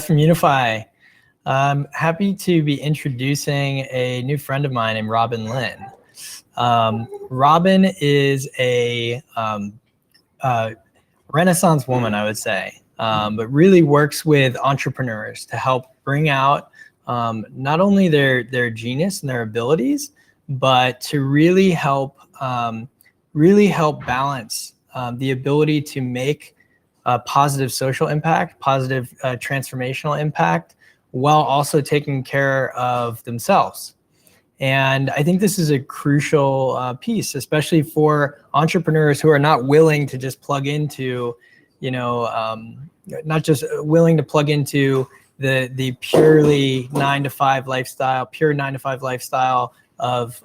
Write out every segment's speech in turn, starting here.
from UNIFY. I'm happy to be introducing a new friend of mine named Robin Lynn. Robin is a Renaissance woman, I would say, but really works with entrepreneurs to help bring out not only their genius and their abilities, but to really help balance the ability to make a positive social impact, positive transformational impact, while also taking care of themselves. And I think this is a crucial piece, especially for entrepreneurs who are not willing to just plug into, not just willing to plug into the purely 9-to-5 lifestyle, pure 9-to-5 lifestyle of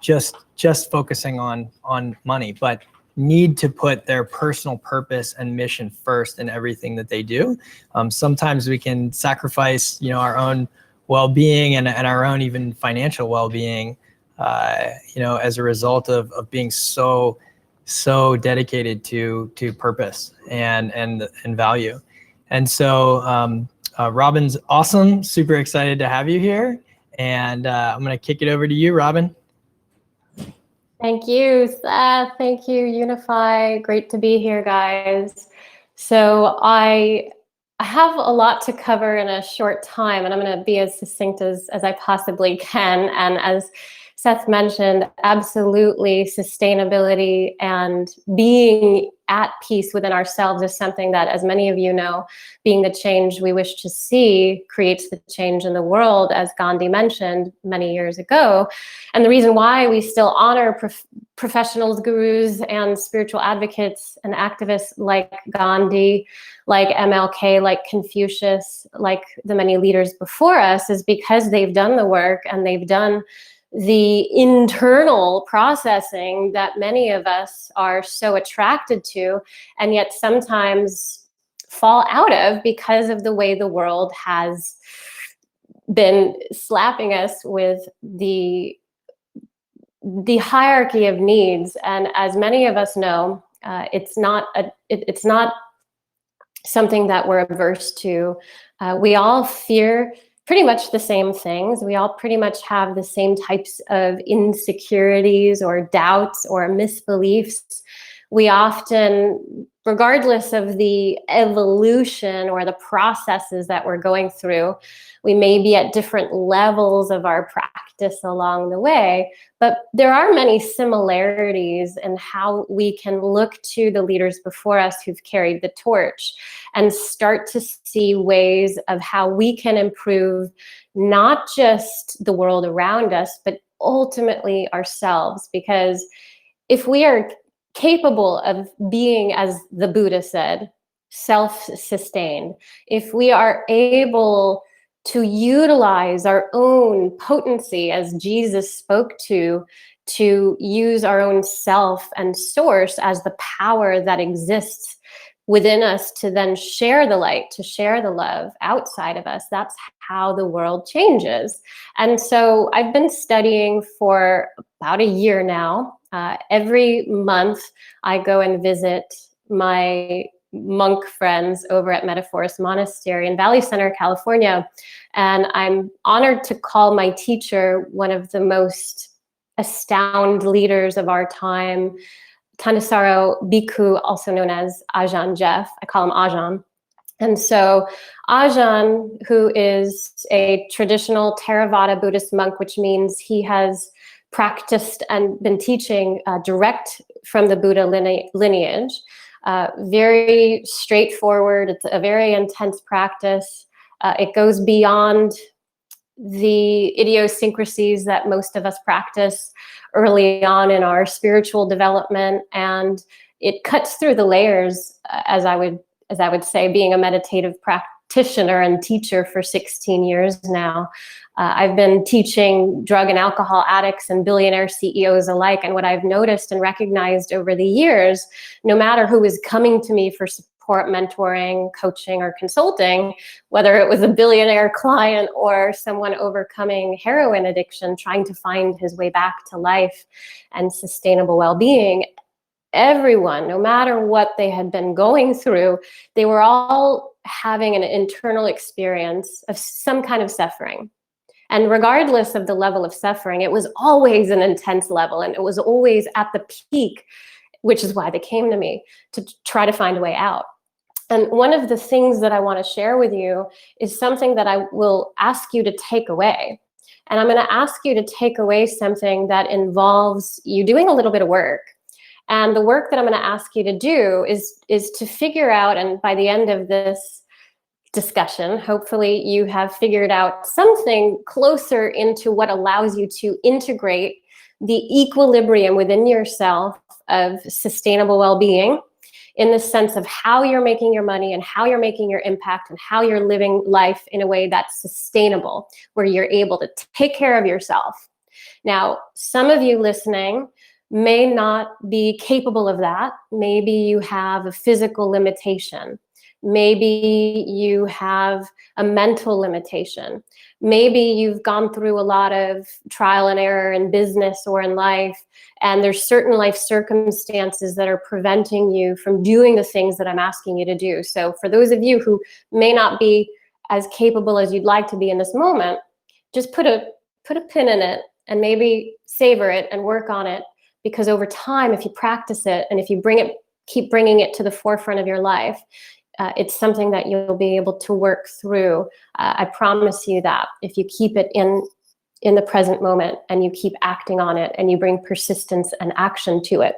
just focusing on money, but need to put their personal purpose and mission first in everything that they do. Sometimes we can sacrifice, our own well-being and our own even financial well-being, as a result of being so dedicated to purpose and value. And so Robin's awesome, super excited to have you here. And I'm gonna kick it over to you, Robin. Thank you, Seth. Thank you, UNIFY. Great to be here, guys. So I have a lot to cover in a short time, and I'm going to be as succinct as I possibly can. And as Seth mentioned, absolutely sustainability and being at peace within ourselves is something that, as many of you know, being the change we wish to see creates the change in the world, as Gandhi mentioned many years ago. And the reason why we still honor professionals, gurus, and spiritual advocates and activists like Gandhi, like MLK, like Confucius, like the many leaders before us is because they've done the work and they've done the internal processing that many of us are so attracted to and yet sometimes fall out of because of the way the world has been slapping us with the hierarchy of needs. And as many of us know, it's not something that we're averse to. We all fear pretty much the same things. We all pretty much have the same types of insecurities or doubts or misbeliefs. We often, regardless of the evolution or the processes that we're going through, we may be at different levels of our practice along the way, but there are many similarities in how we can look to the leaders before us who've carried the torch and start to see ways of how we can improve not just the world around us, but ultimately ourselves. Because if we are capable of being, as the Buddha said, self-sustained, if we are able to utilize our own potency, as Jesus spoke to use our own self and source as the power that exists within us to then share the light, to share the love outside of us, that's how the world changes. And so I've been studying for about a year now. Every month I go and visit my monk friends over at Metaforest Monastery in Valley Center, California. And I'm honored to call my teacher one of the most astounding leaders of our time, Thanissaro Bhikkhu, also known as Ajahn Jeff. I call him Ajahn. And so Ajahn, who is a traditional Theravada Buddhist monk, which means he has practiced and been teaching direct from the Buddha lineage, very straightforward. It's a very intense practice. It goes beyond the idiosyncrasies that most of us practice early on in our spiritual development, and it cuts through the layers, as I would say, being a meditative practitioner and teacher for 16 years now. I've been teaching drug and alcohol addicts and billionaire CEOs alike, and what I've noticed and recognized over the years, no matter who is coming to me for support, mentoring, coaching, or consulting, whether it was a billionaire client or someone overcoming heroin addiction, trying to find his way back to life and sustainable well-being, everyone, no matter what they had been going through, they were all having an internal experience of some kind of suffering. And regardless of the level of suffering, it was always an intense level, and it was always at the peak, which is why they came to me to try to find a way out. And one of the things that I want to share with you is something that I will ask you to take away. And I'm going to ask you to take away something that involves you doing a little bit of work. And the work that I'm going to ask you to do is to figure out, and by the end of this discussion, hopefully you have figured out something closer into what allows you to integrate the equilibrium within yourself of sustainable well-being, in the sense of how you're making your money and how you're making your impact and how you're living life in a way that's sustainable, where you're able to take care of yourself. Now, some of you listening may not be capable of that. Maybe you have a physical limitation. Maybe you have a mental limitation. Maybe you've gone through a lot of trial and error in business or in life, and there's certain life circumstances that are preventing you from doing the things that I'm asking you to do. So for those of you who may not be as capable as you'd like to be in this moment, just put a pin in it and maybe savor it and work on it, because over time, if you practice it and if you keep bringing it to the forefront of your life, it's something that you'll be able to work through. I promise you that if you keep it in the present moment and you keep acting on it and you bring persistence and action to it.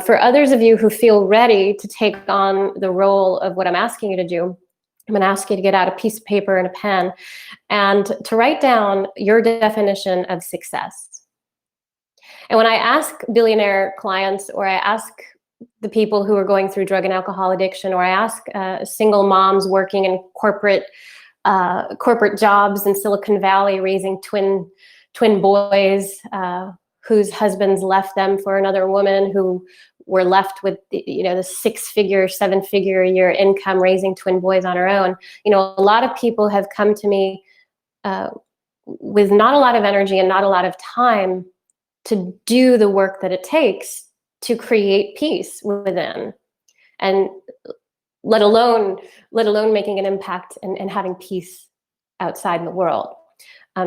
For others of you who feel ready to take on the role of what I'm asking you to do, I'm going to ask you to get out a piece of paper and a pen and to write down your definition of success. And when I ask billionaire clients, or I ask the people who are going through drug and alcohol addiction, or I ask single moms working in corporate jobs in Silicon Valley, raising twin boys whose husbands left them for another woman, who were left with the 6-figure, 7-figure a year income, raising twin boys on her own. A lot of people have come to me with not a lot of energy and not a lot of time to do the work that it takes to create peace within, and let alone making an impact and having peace outside in the world.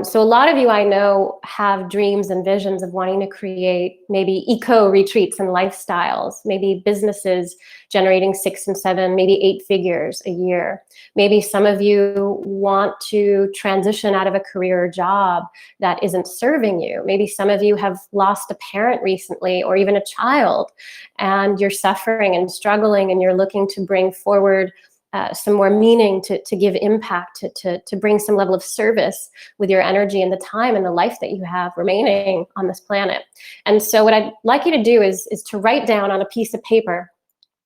So a lot of you I know have dreams and visions of wanting to create maybe eco retreats and lifestyles, maybe businesses generating 6 and 7, maybe 8 figures a year. Maybe some of you want to transition out of a career or job that isn't serving you. Maybe some of you have lost a parent recently, or even a child, and you're suffering and struggling, and you're looking to bring forward some more meaning, to give impact, to bring some level of service with your energy and the time and the life that you have remaining on this planet. And so what I'd like you to do is to write down on a piece of paper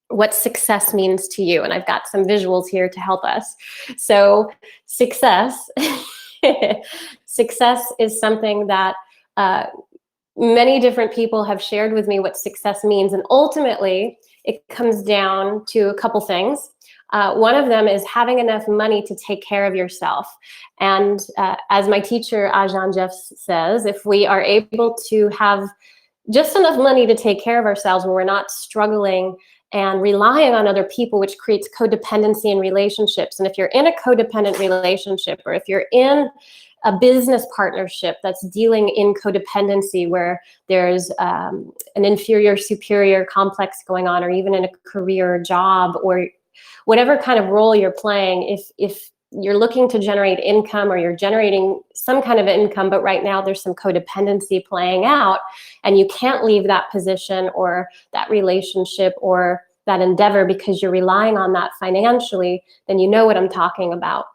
what success means to you. And I've got some visuals here to help us. So success, success is something that many different people have shared with me what success means. And ultimately, it comes down to a couple things. One of them is having enough money to take care of yourself. And as my teacher, Ajahn Jeff, says, if we are able to have just enough money to take care of ourselves, where we're not struggling and relying on other people, which creates codependency in relationships. And if you're in a codependent relationship, or if you're in a business partnership that's dealing in codependency, where there's an inferior superior complex going on, or even in a career or job, or whatever kind of role you're playing, if you're looking to generate income, or you're generating some kind of income, but right now there's some codependency playing out, and you can't leave that position or that relationship or that endeavor because you're relying on that financially, then you know what I'm talking about.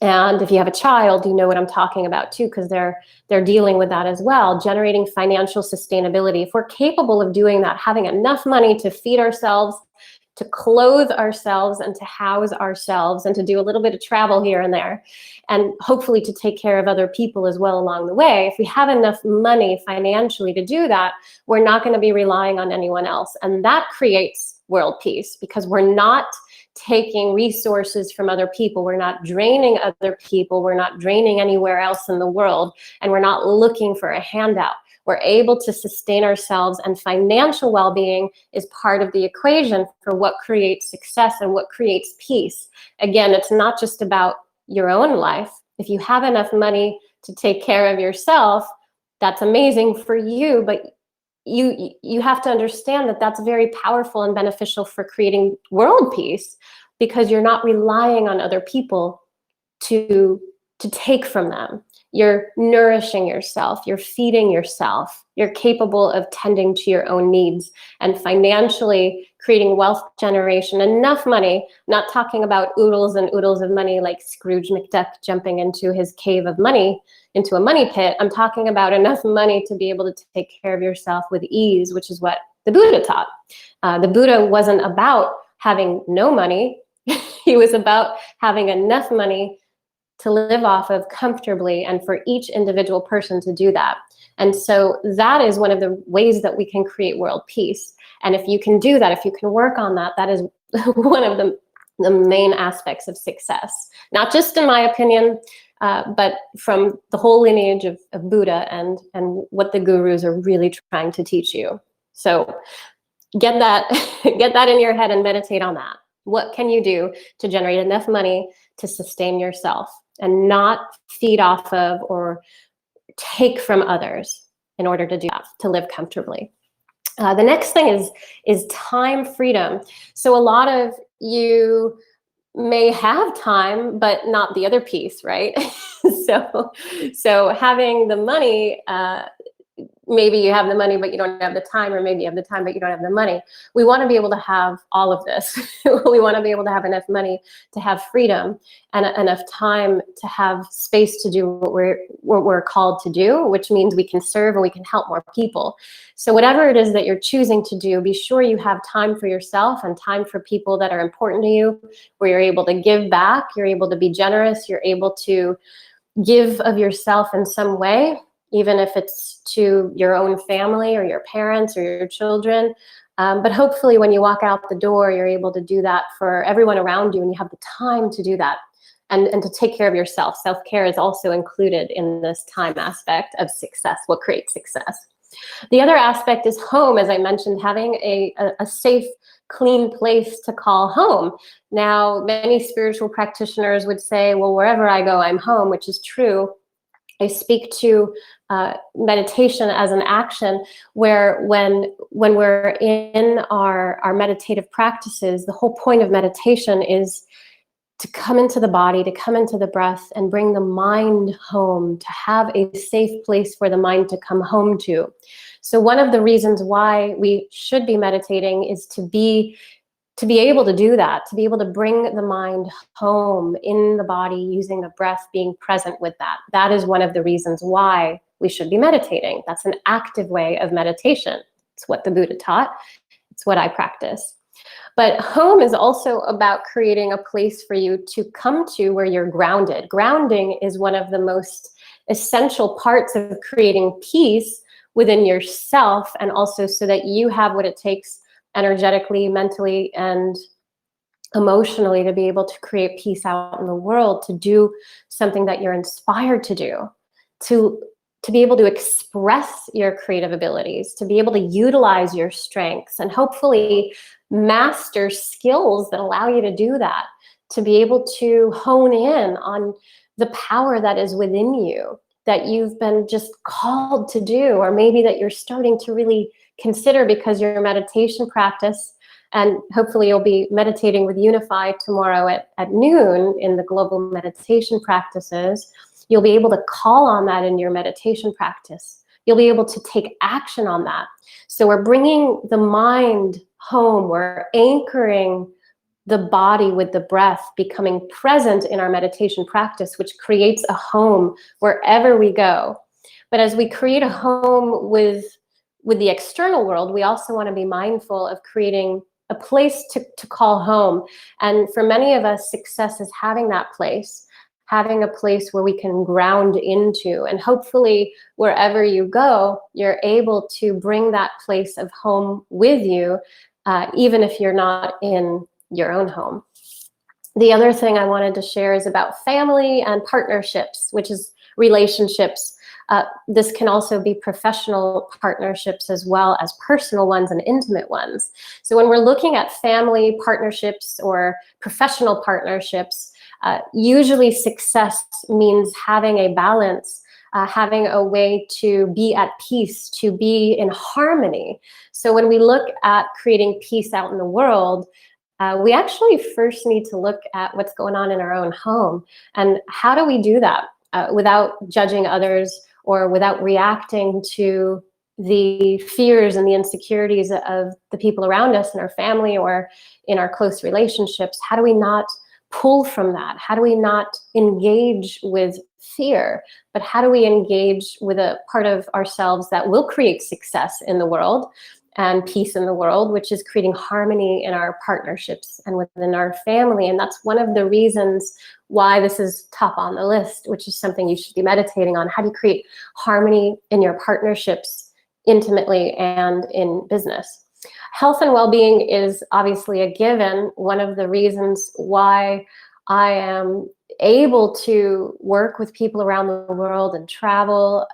And if you have a child, you know what I'm talking about too, because they're dealing with that as well, generating financial sustainability. If we're capable of doing that, having enough money to feed ourselves, to clothe ourselves, and to house ourselves, and to do a little bit of travel here and there, and hopefully to take care of other people as well along the way. If we have enough money financially to do that, we're not going to be relying on anyone else. And that creates world peace, because we're not taking resources from other people. We're not draining other people. We're not draining anywhere else in the world. And we're not looking for a handout. We're able to sustain ourselves, and financial well-being is part of the equation for what creates success and what creates peace. Again, it's not just about your own life. If you have enough money to take care of yourself, that's amazing for you, but you have to understand that that's very powerful and beneficial for creating world peace, because you're not relying on other people to take from them. You're nourishing yourself, you're feeding yourself, you're capable of tending to your own needs, and financially creating wealth generation, enough money, not talking about oodles and oodles of money like Scrooge McDuck jumping into his cave of money, into a money pit. I'm talking about enough money to be able to take care of yourself with ease, which is what the Buddha taught. The Buddha wasn't about having no money. He was about having enough money to live off of comfortably, and for each individual person to do that. And so that is one of the ways that we can create world peace. And if you can do that, if you can work on that, that is one of the main aspects of success. Not just in my opinion, but from the whole lineage of Buddha and what the gurus are really trying to teach you. So get that in your head and meditate on that. What can you do to generate enough money to sustain yourself and not feed off of or take from others in order to do that, to live comfortably? The next thing is time freedom. So a lot of you may have time, but not the other piece, right? So having the money, maybe you have the money, but you don't have the time, or maybe you have the time, but you don't have the money. We want to be able to have all of this. We want to be able to have enough money to have freedom, and enough time to have space to do what we're called to do, which means we can serve and we can help more people. So whatever it is that you're choosing to do, be sure you have time for yourself and time for people that are important to you, where you're able to give back, you're able to be generous, you're able to give of yourself in some way, even if it's to your own family or your parents or your children. But hopefully when you walk out the door, you're able to do that for everyone around you, and you have the time to do that and to take care of yourself. Self-care is also included in this time aspect of success, what creates success. The other aspect is home, as I mentioned, having a safe, clean place to call home. Now, many spiritual practitioners would say, well, wherever I go, I'm home, which is true. I speak to meditation as an action, where when we're in our meditative practices, the whole point of meditation is to come into the body, to come into the breath, and bring the mind home, to have a safe place for the mind to come home to. So one of the reasons why we should be meditating is to be able to do that, to be able to bring the mind home in the body, using the breath, being present with that. That is one of the reasons why we should be meditating. That's an active way of meditation. It's what the Buddha taught. It's what I practice. But home is also about creating a place for you to come to where you're grounded. Grounding is one of the most essential parts of creating peace within yourself, and also so that you have what it takes energetically, mentally, and emotionally to be able to create peace out in the world, to do something that you're inspired to do, to be able to express your creative abilities, to be able to utilize your strengths, and hopefully master skills that allow you to do that, to be able to hone in on the power that is within you, that you've been just called to do, or maybe that you're starting to really consider because your meditation practice, and hopefully you'll be meditating with UNIFY tomorrow at noon in the global meditation practices. You'll be able to call on that in your meditation practice. You'll be able to take action on that. So we're bringing the mind home. We're anchoring the body with the breath, becoming present in our meditation practice, which creates a home wherever we go. But as we create a home with the external world, we also want to be mindful of creating a place to call home. And for many of us, success is having that place, having a place where we can ground into. And hopefully, wherever you go, you're able to bring that place of home with you, even if you're not in your own home. The other thing I wanted to share is about family and partnerships, which is relationships. This can also be professional partnerships as well as personal ones and intimate ones. So when we're looking at family partnerships or professional partnerships, usually success means having a balance, having a way to be at peace, to be in harmony. So when we look at creating peace out in the world, we actually first need to look at what's going on in our own home. And how do we do that without judging others or without reacting to the fears and the insecurities of the people around us in our family or in our close relationships? How do we not pull from that? How do we not engage with fear, but how do we engage with a part of ourselves that will create success in the world and peace in the world, which is creating harmony in our partnerships and within our family? And that's one of the reasons why this is top on the list, which is something you should be meditating on. How do you create harmony in your partnerships intimately and in business? Health and well-being is obviously a given. One of the reasons why I am able to work with people around the world and travel,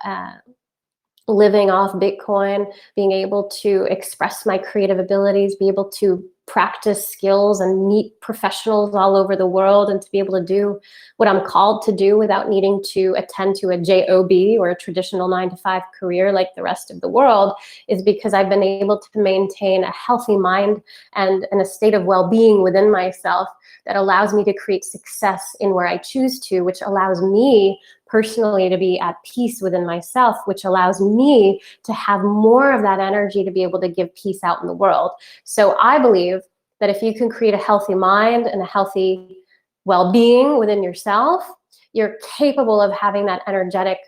living off Bitcoin, being able to express my creative abilities, be able to practice skills and meet professionals all over the world, and to be able to do what I'm called to do without needing to attend to a job or a traditional 9-to-5 career like the rest of the world, is because I've been able to maintain a healthy mind and a state of well-being within myself that allows me to create success in where I choose to, which allows me personally to be at peace within myself, which allows me to have more of that energy to be able to give peace out in the world. So I believe that if you can create a healthy mind and a healthy well-being within yourself, you're capable of having that energetic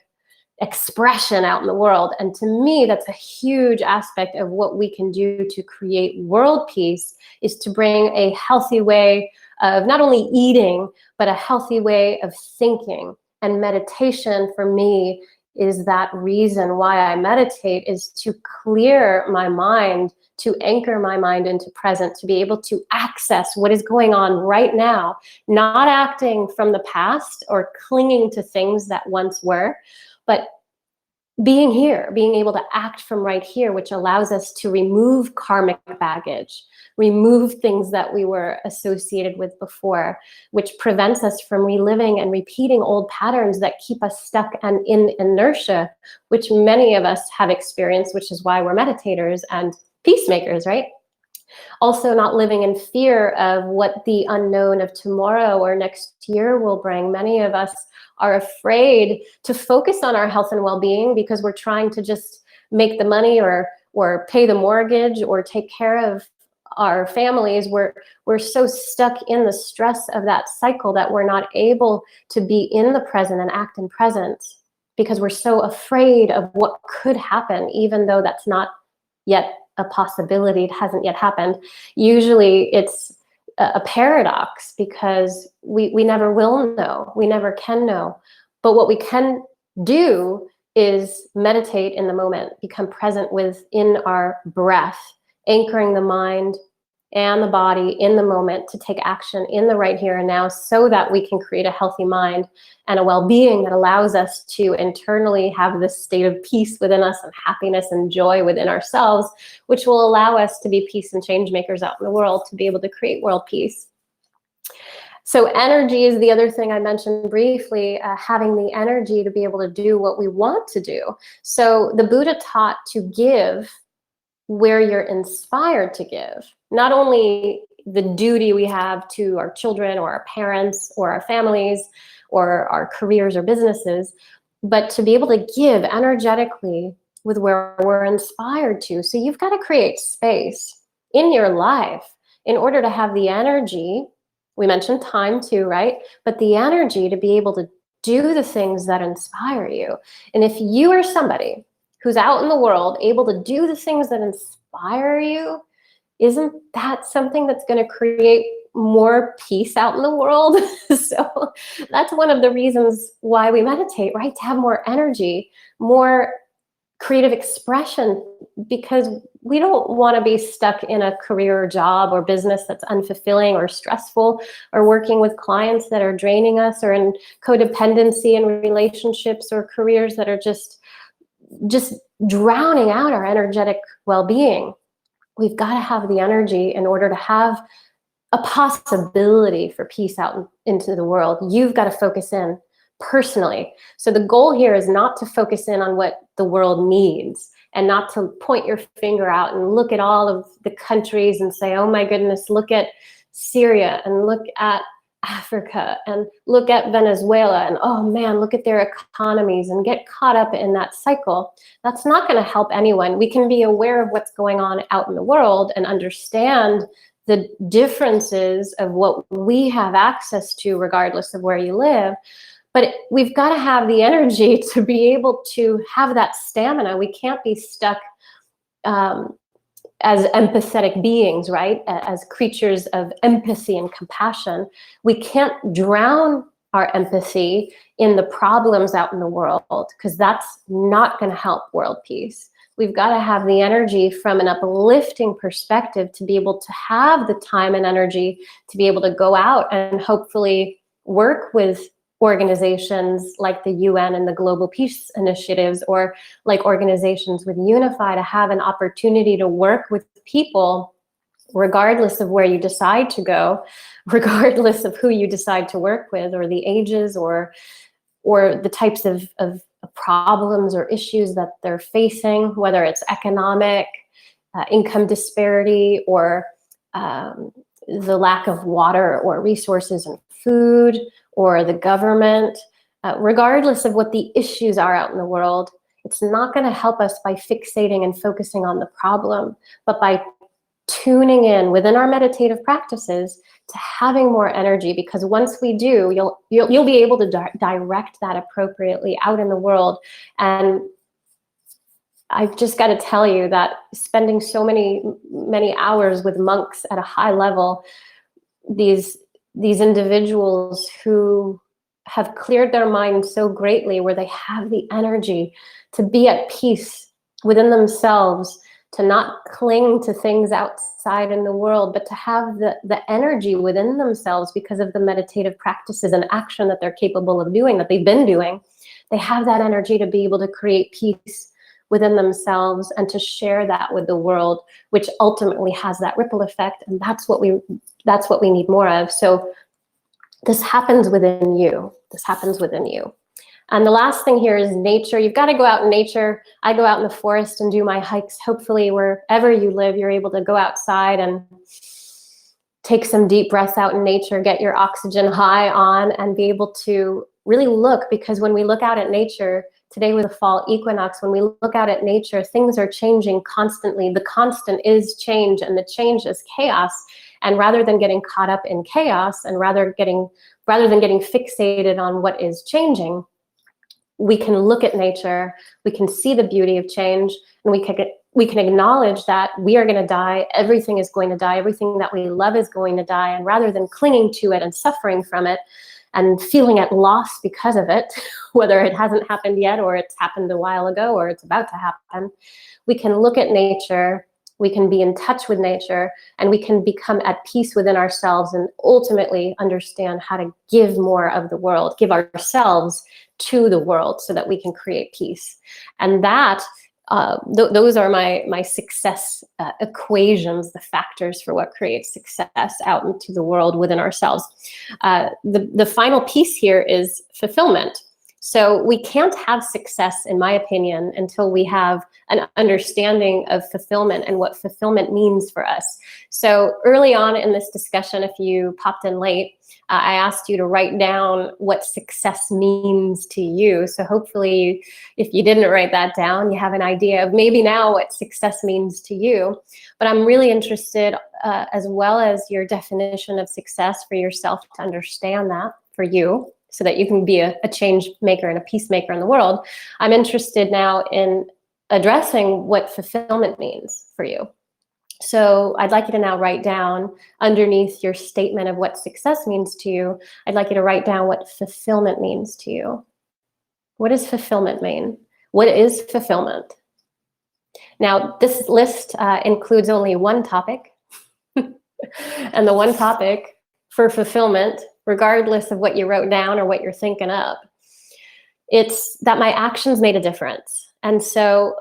expression out in the world. And to me, that's a huge aspect of what we can do to create world peace, is to bring a healthy way of not only eating, but a healthy way of thinking. And meditation for me is that reason why I meditate, is to clear my mind, to anchor my mind into present, to be able to access what is going on right now, not acting from the past or clinging to things that once were, but being here, being able to act from right here, which allows us to remove karmic baggage, remove things that we were associated with before, which prevents us from reliving and repeating old patterns that keep us stuck and in inertia, which many of us have experienced, which is why we're meditators and peacemakers, right? Also, not living in fear of what the unknown of tomorrow or next year will bring. Many of us are afraid to focus on our health and well-being because we're trying to just make the money or pay the mortgage or take care of our families. We're so stuck in the stress of that cycle that we're not able to be in the present and act in present because we're so afraid of what could happen, even though that's not yet a possibility. It hasn't yet happened. Usually it's a paradox because we never will know. We never can know. But what we can do is meditate in the moment, become present within our breath, anchoring the mind and the body in the moment to take action in the right here and now, so that we can create a healthy mind and a well-being that allows us to internally have this state of peace within us and happiness and joy within ourselves, which will allow us to be peace and change makers out in the world, to be able to create world peace. So energy is the other thing I mentioned briefly, having the energy to be able to do what we want to do. So the Buddha taught to give where you're inspired to give. Not only the duty we have to our children or our parents or our families or our careers or businesses, but to be able to give energetically with where we're inspired to. So you've got to create space in your life in order to have the energy. We mentioned time too, right? But the energy to be able to do the things that inspire you. And if you are somebody who's out in the world able to do the things that inspire you, isn't that something that's going to create more peace out in the world? So that's one of the reasons why we meditate, right? To have more energy, more creative expression, because we don't want to be stuck in a career or job or business that's unfulfilling or stressful, or working with clients that are draining us, or in codependency in relationships or careers that are just drowning out our energetic well-being. We've got to have the energy in order to have a possibility for peace out into the world. You've got to focus in personally. So the goal here is not to focus in on what the world needs, and not to point your finger out and look at all of the countries and say, oh my goodness, look at Syria, and look at Africa, and look at Venezuela, and oh man, look at their economies, and get caught up in that cycle. That's not going to help anyone. We can be aware of what's going on out in the world and understand the differences of what we have access to regardless of where you live. But we've got to have the energy to be able to have that stamina. We can't be stuck as empathetic beings, right? As creatures of empathy and compassion. We can't drown our empathy in the problems out in the world, because that's not going to help world peace. We've got to have the energy from an uplifting perspective to be able to have the time and energy to be able to go out and hopefully work with organizations like the UN and the Global Peace Initiatives, or like organizations with UNIFY, to have an opportunity to work with people regardless of where you decide to go, regardless of who you decide to work with, or the ages, or the types of problems or issues that they're facing, whether it's economic, income disparity, or the lack of water or resources and food, or the government. Regardless of what the issues are out in the world, it's not going to help us by fixating and focusing on the problem, but by tuning in within our meditative practices to having more energy. Because once we do, you'll be able to direct that appropriately out in the world. And I've just got to tell you that spending so many hours with monks at a high level, these individuals who have cleared their minds so greatly, where they have the energy to be at peace within themselves, to not cling to things outside in the world, but to have the energy within themselves because of the meditative practices and action that they're capable of doing, that they've been doing. They have that energy to be able to create peace within themselves and to share that with the world, which ultimately has that ripple effect. And that's what we need more of. So this happens within you. This happens within you. And the last thing here is nature. You've got to go out in nature. I go out in the forest and do my hikes. Hopefully wherever you live, you're able to go outside and take some deep breaths out in nature, get your oxygen high on, and be able to really look. Because when we look out at nature, today with the fall equinox, when we look out at nature, things are changing constantly. The constant is change, and the change is chaos. And rather than getting caught up in chaos, and rather than getting fixated on what is changing, we can look at nature, we can see the beauty of change, and we can acknowledge that we are going to die, everything is going to die, everything that we love is going to die. And rather than clinging to it and suffering from it and feeling at loss because of it, whether it hasn't happened yet, or it's happened a while ago, or it's about to happen, we can look at nature, we can be in touch with nature, and we can become at peace within ourselves, and ultimately understand how to give more of the world, give ourselves to the world, so that we can create peace. And that those are my success equations, the factors for what creates success out into the world within ourselves. The final piece here is fulfillment. So we can't have success, in my opinion, until we have an understanding of fulfillment and what fulfillment means for us. So early on in this discussion, if you popped in late, I asked you to write down what success means to you. So hopefully, if you didn't write that down, you have an idea of maybe now what success means to you. But I'm really interested, as well as your definition of success for yourself, to understand that for you, so that you can be a change maker and a peacemaker in the world. I'm interested now in addressing what fulfillment means for you. So I'd like you to now write down underneath your statement of what success means to you, I'd like you to write down what fulfillment means to you. What does fulfillment mean? What is fulfillment? Now, this list includes only one topic, and the one topic for fulfillment, regardless of what you wrote down or what you're thinking up, it's that my actions made a difference. And so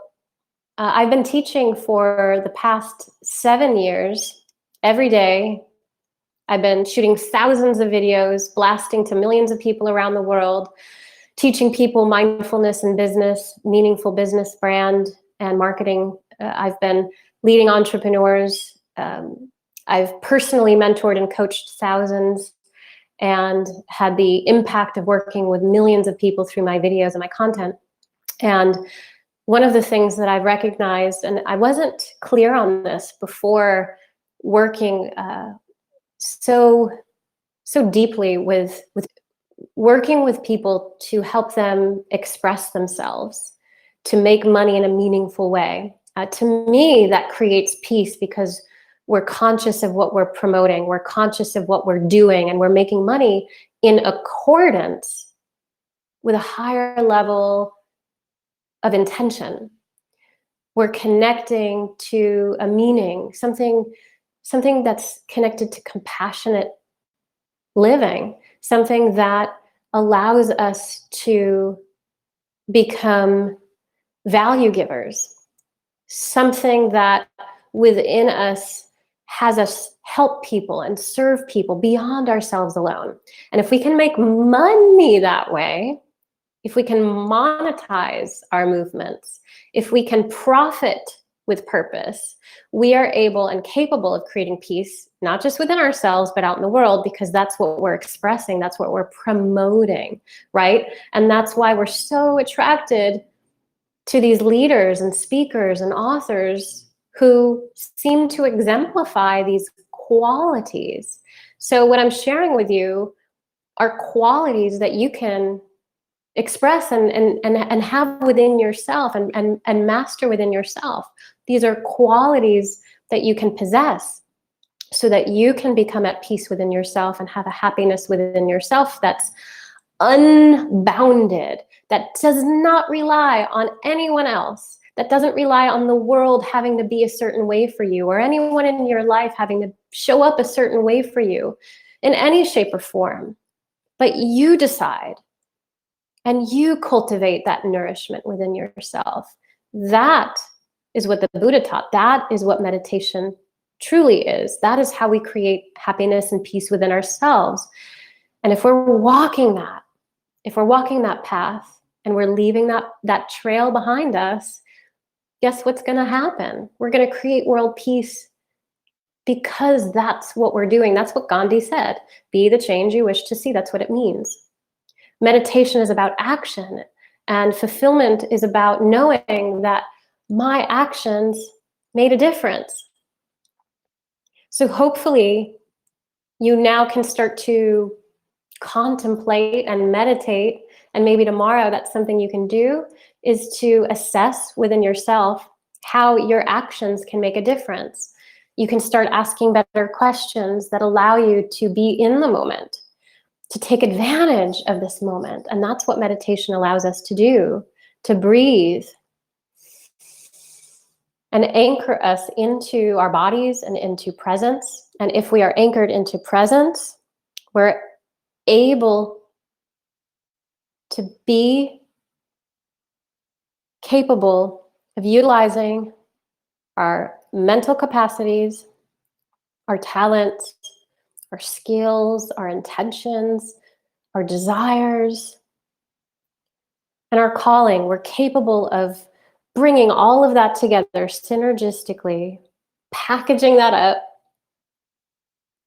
I've been teaching for the past 7 years, every day. I've been shooting thousands of videos, blasting to millions of people around the world, teaching people mindfulness in business, meaningful business brand and marketing. I've been leading entrepreneurs. I've personally mentored and coached thousands and had the impact of working with millions of people through my videos and my content. And one of the things that I've recognized, and I wasn't clear on this before working so deeply with working with people to help them express themselves, to make money in a meaningful way. To me, that creates peace because we're conscious of what we're promoting, we're conscious of what we're doing, and we're making money in accordance with a higher level of intention. We're connecting to a meaning, something that's connected to compassionate living, something that allows us to become value givers, something that within us has us help people and serve people beyond ourselves alone. And if we can make money that way, if we can monetize our movements, if we can profit with purpose, we are able and capable of creating peace, not just within ourselves, but out in the world, because that's what we're expressing, that's what we're promoting, right? And that's why we're so attracted to these leaders and speakers and authors who seem to exemplify these qualities. So what I'm sharing with you are qualities that you can express and have within yourself and master within yourself. These are qualities that you can possess so that you can become at peace within yourself and have a happiness within yourself that's unbounded, that does not rely on anyone else, that doesn't rely on the world having to be a certain way for you or anyone in your life having to show up a certain way for you in any shape or form. But you decide and you cultivate that nourishment within yourself. That is what the Buddha taught. That is what meditation truly is. That is how we create happiness and peace within ourselves. And if we're walking that path and we're leaving that trail behind us, guess what's going to happen? We're going to create world peace because that's what we're doing. That's what Gandhi said. Be the change you wish to see. That's what it means. Meditation is about action, and fulfillment is about knowing that my actions made a difference. So hopefully you now can start to contemplate and meditate, and maybe tomorrow that's something you can do, is to assess within yourself how your actions can make a difference. You can start asking better questions that allow you to be in the moment, to take advantage of this moment. And that's what meditation allows us to do, to breathe and anchor us into our bodies and into presence. And if we are anchored into presence, we're able to be capable of utilizing our mental capacities, our talents, our skills, our intentions, our desires, and our calling. We're capable of bringing all of that together synergistically, packaging that up,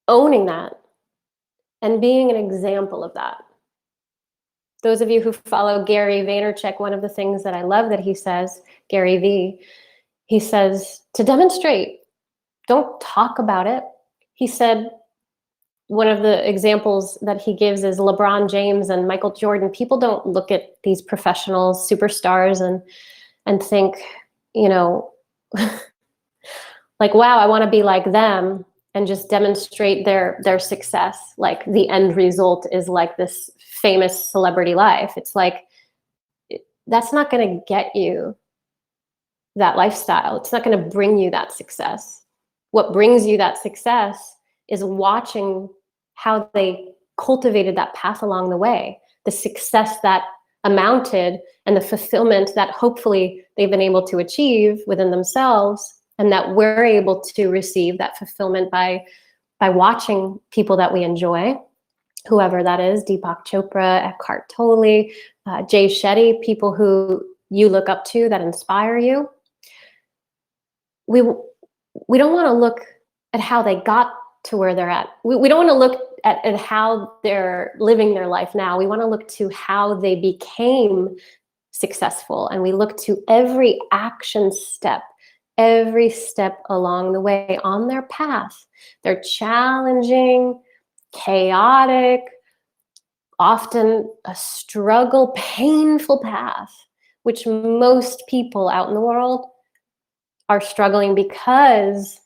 owning that, and being an example of that. Those of you who follow Gary Vaynerchuk, one of the things that I love that he says, Gary V, he says, to demonstrate, don't talk about it. He said, one of the examples that he gives is LeBron James and Michael Jordan. People don't look at these professional superstars and think, you know, like, wow, I want to be like them, and just demonstrate their success. Like the end result is like this famous celebrity life. It's like, that's not going to get you that lifestyle. It's not going to bring you that success. What brings you that success is watching how they cultivated that path along the way, the success that amounted and the fulfillment that hopefully they've been able to achieve within themselves, and that we're able to receive that fulfillment by watching people that we enjoy, whoever that is, Deepak Chopra, Eckhart Tolle, Jay Shetty, people who you look up to that inspire you. We don't want to look at how they got to where they're at. We don't want to look at how they're living their life now. We want to look to how they became successful. And we look to every action step, every step along the way on their path. They're challenging, chaotic, often a struggle, painful path, which most people out in the world are struggling because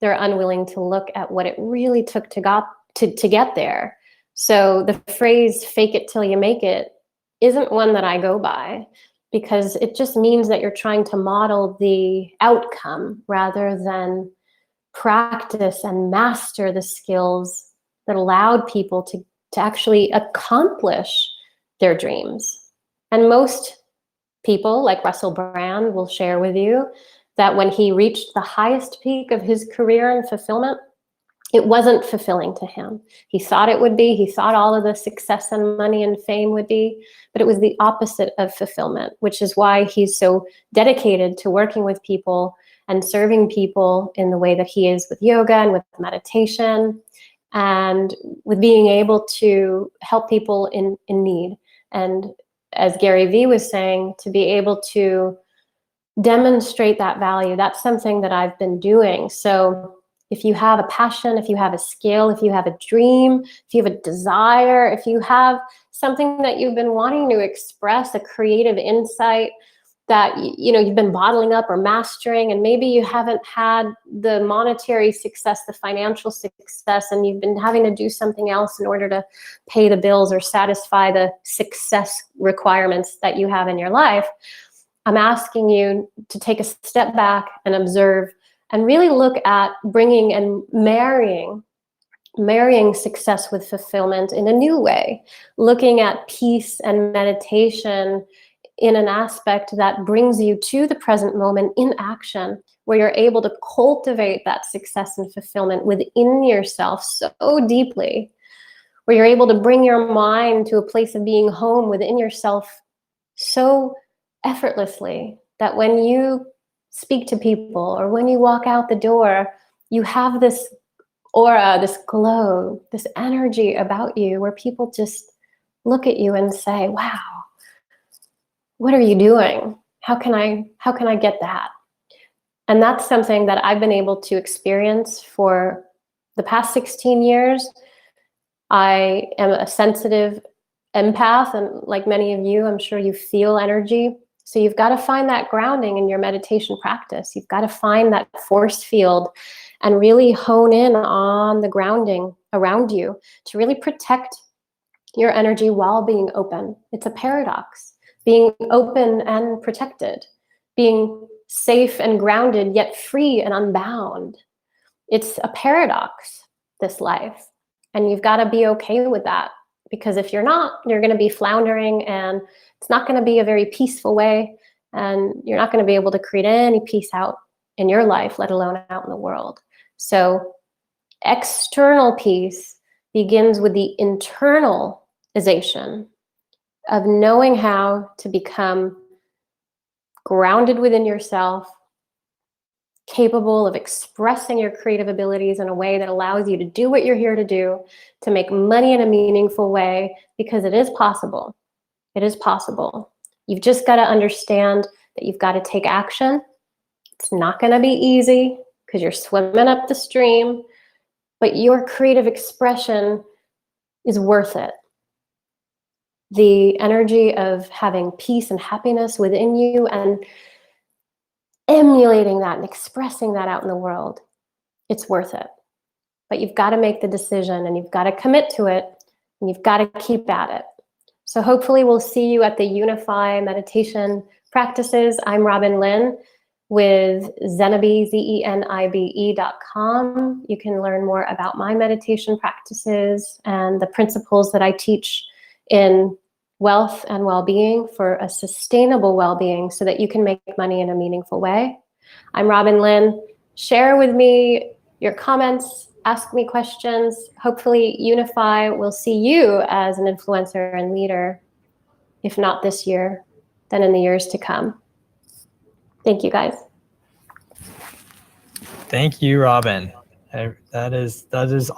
they're unwilling to look at what it really took to get there. So the phrase "fake it till you make it" isn't one that I go by, because it just means that you're trying to model the outcome rather than practice and master the skills that allowed people to actually accomplish their dreams. And most people, like Russell Brand, will share with you that when he reached the highest peak of his career and fulfillment, it wasn't fulfilling to him. He thought it would be. He thought all of the success and money and fame would be, but it was the opposite of fulfillment, which is why he's so dedicated to working with people and serving people in the way that he is with yoga and with meditation and with being able to help people in need. And as Gary Vee was saying, to be able to demonstrate that value, that's something that I've been doing. So if you have a passion, if you have a skill, if you have a dream, if you have a desire, if you have something that you've been wanting to express, a creative insight that you've been bottling up or mastering, and maybe you haven't had the monetary success, the financial success, and you've been having to do something else in order to pay the bills or satisfy the success requirements that you have in your life, I'm asking you to take a step back and observe and really look at bringing and marrying success with fulfillment in a new way, looking at peace and meditation in an aspect that brings you to the present moment in action, where you're able to cultivate that success and fulfillment within yourself so deeply, where you're able to bring your mind to a place of being home within yourself so effortlessly that when you speak to people or when you walk out the door, you have this aura, this glow, this energy about you where people just look at you and say, wow, what are you doing? How can I get that? And that's something that I've been able to experience for the past 16 years. I am a sensitive empath, and like many of you, I'm sure you feel energy. So you've got to find that grounding in your meditation practice. You've got to find that force field and really hone in on the grounding around you to really protect your energy while being open. It's a paradox, being open and protected, being safe and grounded, yet free and unbound. It's a paradox, this life. And you've got to be okay with that, because if you're not, you're going to be floundering, and it's not going to be a very peaceful way, and you're not going to be able to create any peace out in your life, let alone out in the world. So external peace begins with the internalization of knowing how to become grounded within yourself, capable of expressing your creative abilities in a way that allows you to do what you're here to do, to make money in a meaningful way, because it is possible. It is possible. You've just got to understand that you've got to take action. It's not going to be easy because you're swimming up the stream, but your creative expression is worth it. The energy of having peace and happiness within you and emulating that and expressing that out in the world, it's worth it. But you've got to make the decision, and you've got to commit to it, and you've got to keep at it. So hopefully we'll see you at the UNIFY meditation practices. I'm Robin Lynn. with Zenibe, Zenibe.com. You can learn more about my meditation practices and the principles that I teach in wealth and well-being for a sustainable well-being so that you can make money in a meaningful way. I'm Robin Lynn. Share with me your comments, ask me questions. Hopefully UNIFY will see you as an influencer and leader, if not this year, then in the years to come. Thank you, guys. Thank you, Robin. That is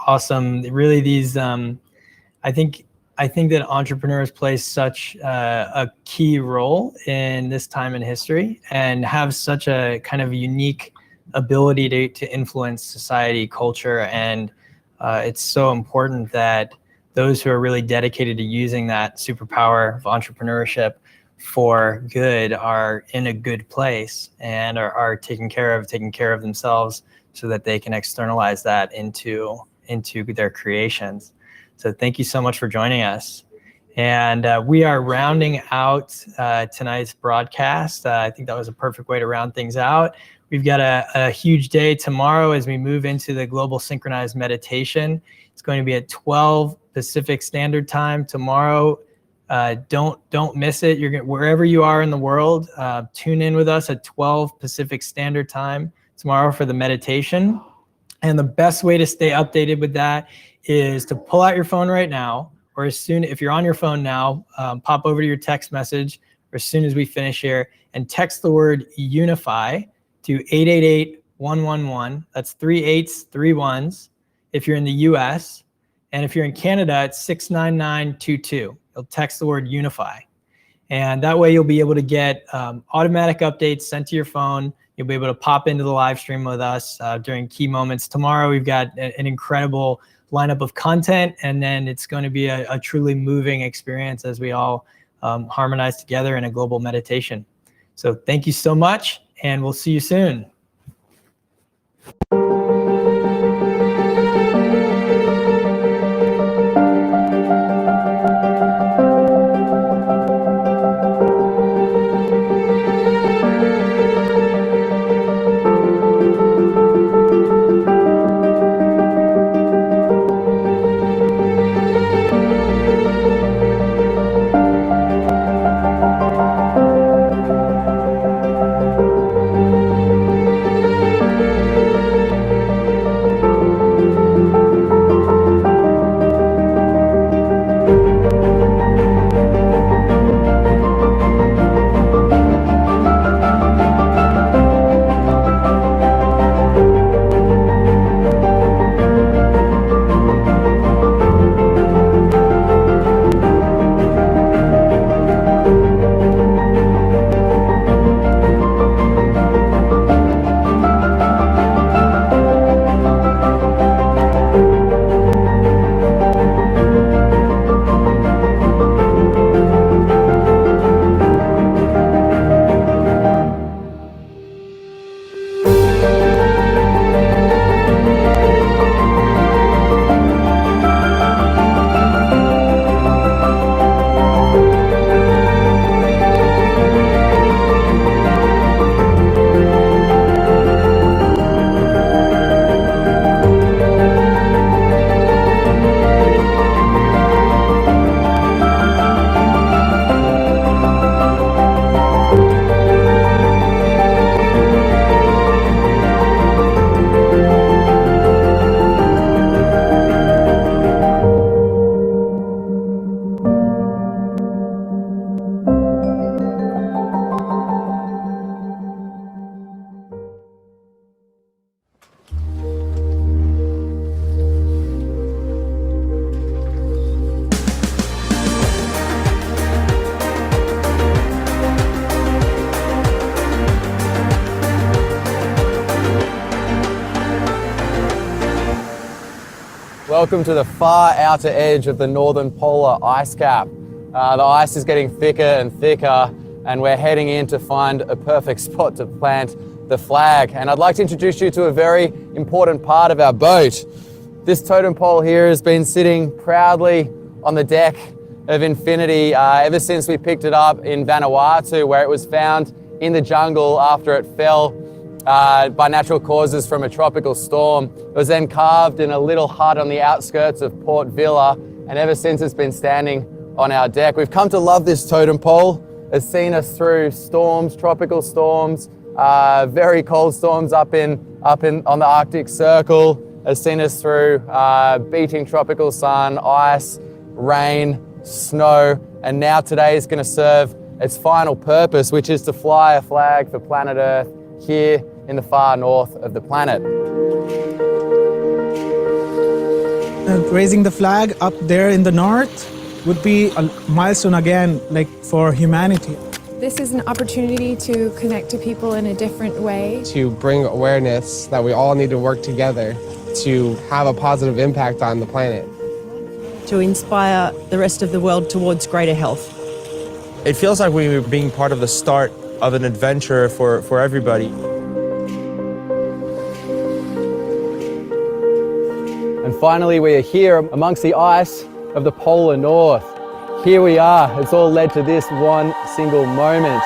awesome. Really, these I think that entrepreneurs play such a key role in this time in history and have such a kind of unique ability to influence society, culture, and it's so important that those who are really dedicated to using that superpower of entrepreneurship for good are in a good place and are taking care of themselves so that they can externalize that into their creations. So thank you so much for joining us. And we are rounding out tonight's broadcast. I think that was a perfect way to round things out. We've got a huge day tomorrow as we move into the Global Synchronized Meditation. It's going to be at 12 Pacific Standard Time tomorrow. Don't miss it. Wherever you are in the world, tune in with us at 12 Pacific Standard Time tomorrow for the meditation. And the best way to stay updated with that is to pull out your phone right now, or if you're on your phone now, pop over to your text message, or as soon as we finish here, and text the word UNIFY to 888-111. That's 3 8s, 3 1s if you're in the US. And if you're in Canada, it's 69922. You'll text the word UNIFY. And that way you'll be able to get automatic updates sent to your phone. You'll be able to pop into the live stream with us during key moments. Tomorrow we've got an incredible lineup of content, and then it's going to be a truly moving experience as we all harmonize together in a global meditation. So thank you so much, and we'll see you soon. Welcome to the far outer edge of the northern polar ice cap. The ice is getting thicker and thicker, and we're heading in to find a perfect spot to plant the flag. And I'd like to introduce you to a very important part of our boat. This totem pole here has been sitting proudly on the deck of Infinity ever since we picked it up in Vanuatu, where it was found in the jungle after it fell by natural causes from a tropical storm. It was then carved in a little hut on the outskirts of Port Vila, and ever since it's been standing on our deck. We've come to love this totem pole. It's seen us through storms, tropical storms, very cold storms up on the Arctic Circle. It's seen us through beating tropical sun, ice, rain, snow, and now today is going to serve its final purpose, which is to fly a flag for planet Earth here in the far north of the planet. Raising the flag up there in the north would be a milestone again, like for humanity. This is an opportunity to connect to people in a different way. To bring awareness that we all need to work together to have a positive impact on the planet. To inspire the rest of the world towards greater health. It feels like we're being part of the start of an adventure for everybody. And finally, we are here amongst the ice of the polar north. Here we are. It's all led to this one single moment.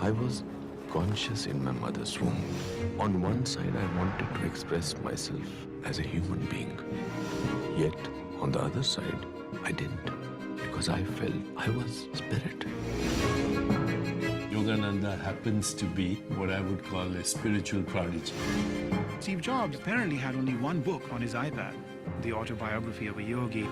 I was conscious in my mother's womb. On one side, I wanted to express myself as a human being. Yet, on the other side, I didn't, because I felt I was spirit. Yogananda happens to be what I would call a spiritual prodigy. Steve Jobs apparently had only one book on his iPad, The Autobiography of a Yogi.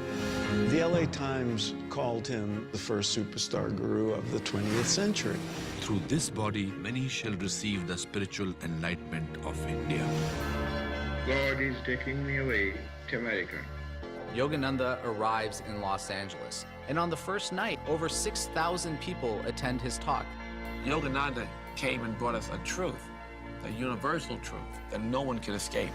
The LA Times called him the first superstar guru of the 20th century. Through this body, many shall receive the spiritual enlightenment of India. God is taking me away to America. Yogananda arrives in Los Angeles, and on the first night, over 6,000 people attend his talk. Yogananda came and brought us a truth, a universal truth that no one can escape.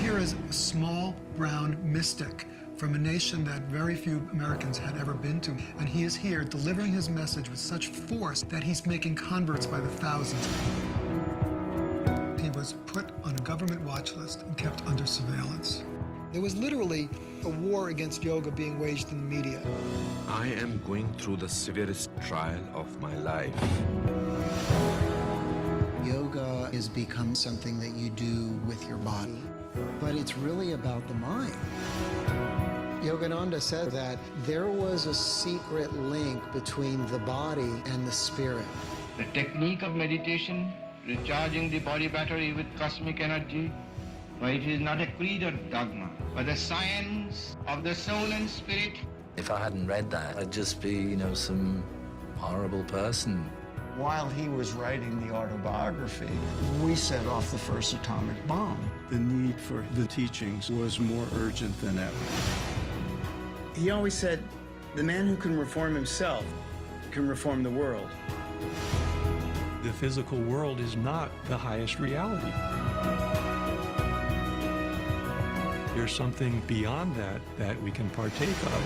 Here is a small brown mystic from a nation that very few Americans had ever been to. And he is here delivering his message with such force that he's making converts by the thousands. He was put on a government watch list and kept under surveillance. There was literally a war against yoga being waged in the media. I am going through the severest trial of my life. Yoga has become something that you do with your body, but it's really about the mind. Yogananda said that there was a secret link between the body and the spirit. The technique of meditation, recharging the body battery with cosmic energy, but it is not a creed or dogma, but the science of the soul and spirit. If I hadn't read that, I'd just be, some horrible person. While he was writing the autobiography, we set off the first atomic bomb. The need for the teachings was more urgent than ever. He always said, the man who can reform himself can reform the world. The physical world is not the highest reality. There's something beyond that we can partake of.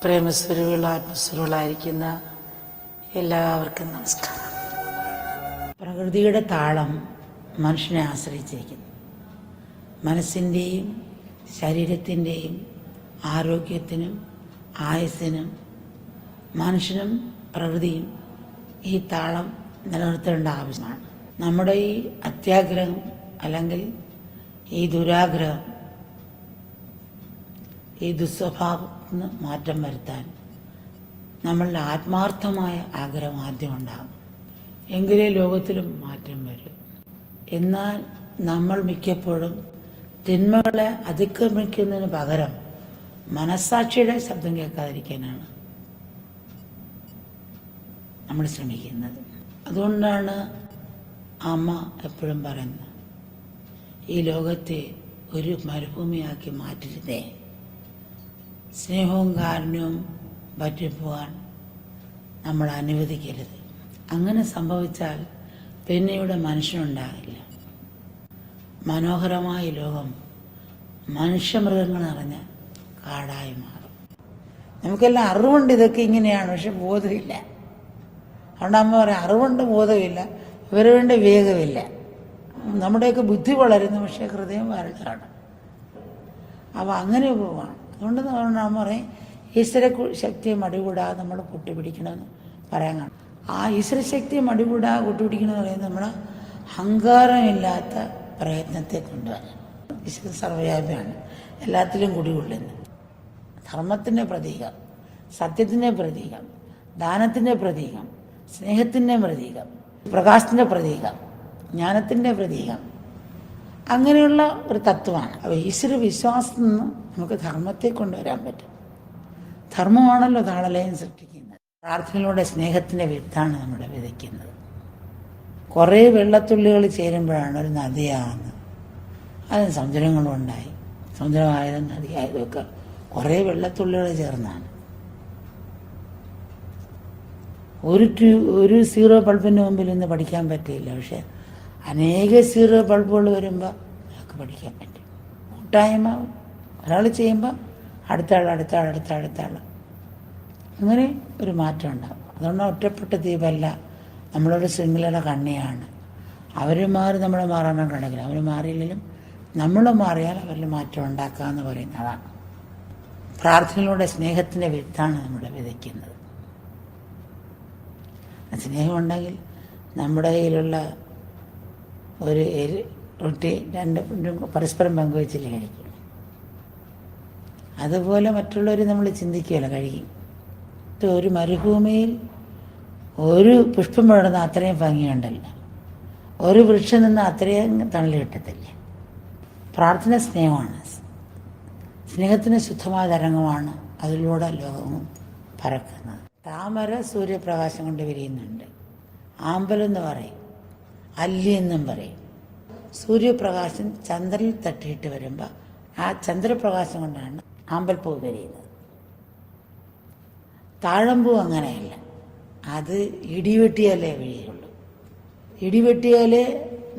പ്രേമസ്വരൂപിൽ ആത്മസ്വരൂപിലായിരിക്കുന്ന എല്ലാവർക്കും നമസ്കാരം. പ്രകൃതിയുടെ താളം മനുഷ്യനെ ആശ്രയിച്ചിരിക്കുന്നു. മനസ്സിൻ്റെയും ശരീരത്തിൻ്റെയും ആരോഗ്യത്തിനും ആയുസ്സിനും മനുഷ്യനും പ്രകൃതിയും ഈ താളം നിലനിർത്തേണ്ട ആവശ്യമാണ്. നമ്മുടെ ഈ അത്യാഗ്രഹം അല്ലെങ്കിൽ ഈ ദുരാഗ്രഹം, ഈ ദുസ്വഭാവത്തിന് മാറ്റം വരുത്താൻ നമ്മളുടെ ആത്മാർത്ഥമായ ആഗ്രഹം ആദ്യം ഉണ്ടാകും. എങ്കിലേ ലോകത്തിലും മാറ്റം വരും. എന്നാൽ നമ്മൾ മിക്കപ്പോഴും തിന്മകളെ അതിക്രമിക്കുന്നതിന് പകരം മനസ്സാക്ഷിയുടെ ശബ്ദം കേൾക്കാതിരിക്കാനാണ് നമ്മൾ ശ്രമിക്കുന്നത്. അതുകൊണ്ടാണ് അമ്മ എപ്പോഴും പറയുന്നത്, ഈ ലോകത്തെ ഒരു മരുഭൂമിയാക്കി മാറ്റരുതേ, സ്നേഹവും കാരുണ്യവും പറ്റിപ്പോവാൻ നമ്മൾ അനുവദിക്കരുത്. അങ്ങനെ സംഭവിച്ചാൽ പിന്നെ ഇവിടെ മനുഷ്യനുണ്ടാകില്ല. മനോഹരമായ ലോകം മനുഷ്യമൃഗങ്ങൾ നിറഞ്ഞ കാടായി മാറും. നമുക്കെല്ലാം അറിവുണ്ട് ഇതൊക്കെ ഇങ്ങനെയാണ്, പക്ഷെ ബോധമില്ല. അതുകൊണ്ട് അമ്മ പറയാം, അറിവുണ്ട് ബോധമില്ല, ഇവരുടെ വിവേകമില്ല. നമ്മുടെയൊക്കെ ബുദ്ധി വളരുന്നു, പക്ഷേ ഹൃദയം വരളാണ്. അപ്പോൾ അങ്ങനെ പോവാണ്. അതുകൊണ്ട് അമ്മ പറയും, ഈശ്വര ശക്തിയെ മടികൂടാതെ നമ്മൾ കൂട്ടുപിടിക്കണമെന്ന് പറയാൻ കാണും. ആ ഈശ്വരശക്തിയെ മടികൂടാതെ കൂട്ടുപിടിക്കണമെന്ന് പറയുന്നത് നമ്മുടെ അഹങ്കാരമില്ലാത്ത പ്രയത്നത്തെ കൊണ്ടുവരാൻ. ഈശ്വരൻ സർവ്വവ്യാപിയാണ്, എല്ലാത്തിലും കുടികൊള്ളുന്നു. ധർമ്മത്തിൻ്റെ പ്രതീകം, സത്യത്തിൻ്റെ പ്രതീകം, ദാനത്തിൻ്റെ പ്രതീകം, സ്നേഹത്തിൻ്റെ പ്രതീകം, പ്രകാശത്തിൻ്റെ പ്രതീകം, ജ്ഞാനത്തിൻ്റെ പ്രതീകം, അങ്ങനെയുള്ള ഒരു തത്വമാണ്. അപ്പോൾ ഈശ്വര വിശ്വാസത്തിൽ നിന്ന് നമുക്ക് ധർമ്മത്തെ കൊണ്ടുവരാൻ പറ്റും. ധർമ്മമാണല്ലോ താളലയം സൃഷ്ടിക്കുന്നത്. പ്രാർത്ഥനയിലൂടെ സ്നേഹത്തിൻ്റെ വിത്താണ് നമ്മുടെ വിതയ്ക്കുന്നത്. കുറേ വെള്ളത്തുള്ളികൾ ചേരുമ്പോഴാണ് ഒരു നദിയാകുന്നത്. അതിന് സമുദ്രങ്ങളും ഉണ്ടായി. സമുദ്രമായതും നദിയായതുമൊക്കെ കുറേ വെള്ളത്തുള്ളികൾ ചേർന്നാണ്. ഒരു സീറോ ബൾബിന് മുമ്പിൽ ഇന്ന് പഠിക്കാൻ പറ്റില്ല, പക്ഷെ അനേക സീറോ ബൾബുകൾ വരുമ്പോൾ നമുക്ക് പഠിക്കാൻ പറ്റും. കൂട്ടായ്മ ഒരാൾ ചെയ്യുമ്പോൾ അടുത്താൾ അങ്ങനെ ഒരു മാറ്റം ഉണ്ടാകും. അതുകൊണ്ട് ഒറ്റപ്പെട്ട ദ്വീപല്ല, നമ്മളൊരു ശൃംഖലയുടെ കണ്ണിയാണ്. അവർ മാറി നമ്മൾ മാറാൻ കണക്കില്ല. അവർ മാറിയില്ലെങ്കിലും നമ്മൾ മാറിയാൽ അവരിൽ മാറ്റം ഉണ്ടാക്കാമെന്ന് പറയുന്നതാണ്. പ്രാർത്ഥനയിലൂടെ സ്നേഹത്തിൻ്റെ വിത്താണ് നമ്മുടെ വിതയ്ക്കുന്നത്. സ്നേഹമുണ്ടെങ്കിൽ നമ്മുടെ കയ്യിലുള്ള ഒരു റൊട്ടി രണ്ടും പരസ്പരം പങ്കുവച്ചില്ലേ കഴിക്കും. അതുപോലെ മറ്റുള്ളവർ നമ്മൾ ചിന്തിക്കുകയല്ല, കഴിക്കും. ഒരു മരുഭൂമിയിൽ ഒരു പുഷ്പം വിടുന്ന അത്രയും ഭംഗിയുണ്ടല്ല, ഒരു വൃക്ഷം നിന്ന് അത്രയും തണൽ കിട്ടത്തില്ല. പ്രാർത്ഥന സ്നേഹമാണ്. സ്നേഹത്തിന് ശുദ്ധമായ തരംഗമാണ് അതിലൂടെ ലോകവും പരക്കുന്നത്. താമര സൂര്യപ്രകാശം കൊണ്ട് വിരിയുന്നുണ്ട്. ആമ്പലെന്ന് പറയും, അല്ലി എന്നും പറയും. സൂര്യപ്രകാശം ചന്ദ്രനിൽ തട്ടിയിട്ട് വരുമ്പോൾ ആ ചന്ദ്രപ്രകാശം കൊണ്ടാണ് ആമ്പൽപ്പൂ വിരിയുന്നത്. താഴമ്പൂ അങ്ങനെയല്ല, അത് ഇടിവെട്ടിയാലേ വിരിയുള്ളൂ. ഇടിവെട്ടിയാലേ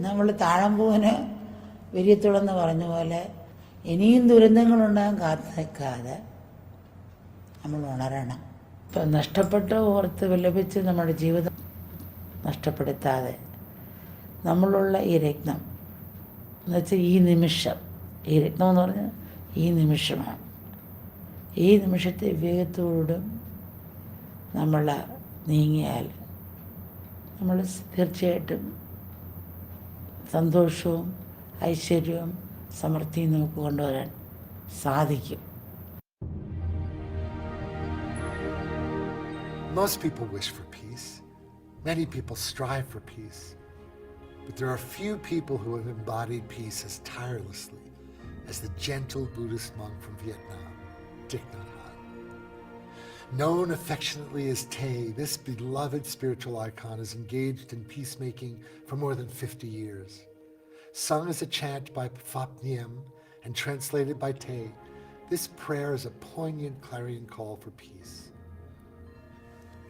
നമ്മൾ താഴമ്പൂവിന് വിരിയത്തുള്ളെന്ന് പറഞ്ഞ പോലെ ഇനിയും ദുരന്തങ്ങളുണ്ടാകാൻ കാത്തു നിൽക്കാതെ നമ്മൾ ഉണരണം. ഇപ്പം നഷ്ടപ്പെട്ട ഓർത്ത് വിലപിച്ച് നമ്മുടെ ജീവിതം നഷ്ടപ്പെടുത്താതെ നമ്മളുള്ള ഈ രത്നം എന്നുവെച്ചാൽ ഈ നിമിഷം, ഈ രത്നം എന്ന് പറഞ്ഞാൽ ഈ നിമിഷമാണ്. ഈ നിമിഷത്തെ വിവേകത്തോടും നമ്മൾ നീങ്ങിയാൽ നമ്മൾ തീർച്ചയായിട്ടും സന്തോഷവും ഐശ്വര്യവും സമൃദ്ധിയും നമുക്ക് കൊണ്ടുവരാൻ സാധിക്കും. Most people wish for peace. Many people strive for peace. But there are few people who have embodied peace as tirelessly as the gentle Buddhist monk from Vietnam, Thich Nhat Hanh. Known affectionately as Tay, this beloved spiritual icon is engaged in peacemaking for more than 50 years. Sung as a chant by Phap Niem and translated by Tay, this prayer is a poignant clarion call for peace.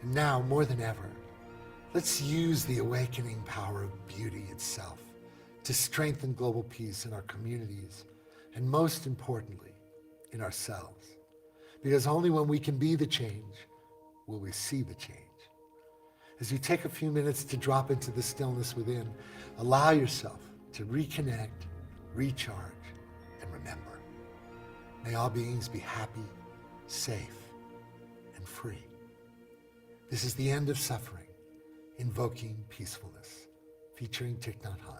And now, more than ever, let's use the awakening power of beauty itself to strengthen global peace in our communities, and most importantly, in ourselves. Because only when we can be the change will we see the change. As you take a few minutes to drop into the stillness within, allow yourself to reconnect, recharge, and remember. May all beings be happy, safe, and free. This is the end of suffering, invoking peacefulness, featuring Thich Nhat Hanh.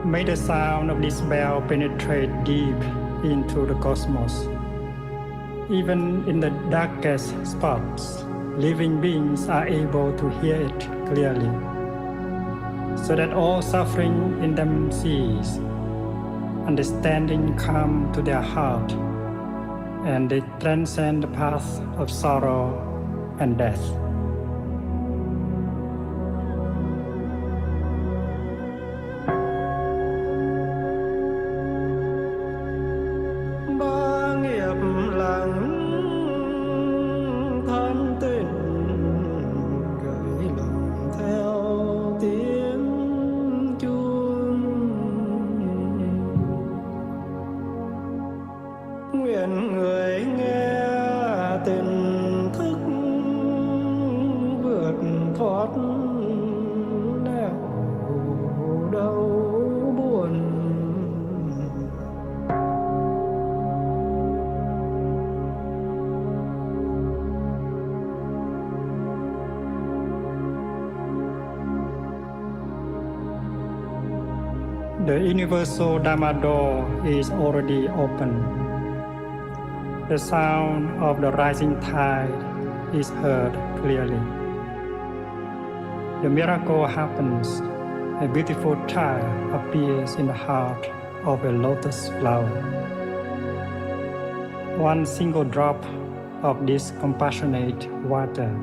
May the sound of this bell penetrate deep into the cosmos. Even in the darkest spots, living beings are able to hear it clearly, so that all suffering in them cease, understanding come to their heart, and they transcend the path of sorrow and death. The universal Dharma door is already open. The sound of the rising tide is heard clearly. The miracle happens. A beautiful child appears in the heart of a lotus flower. One single drop of this compassionate water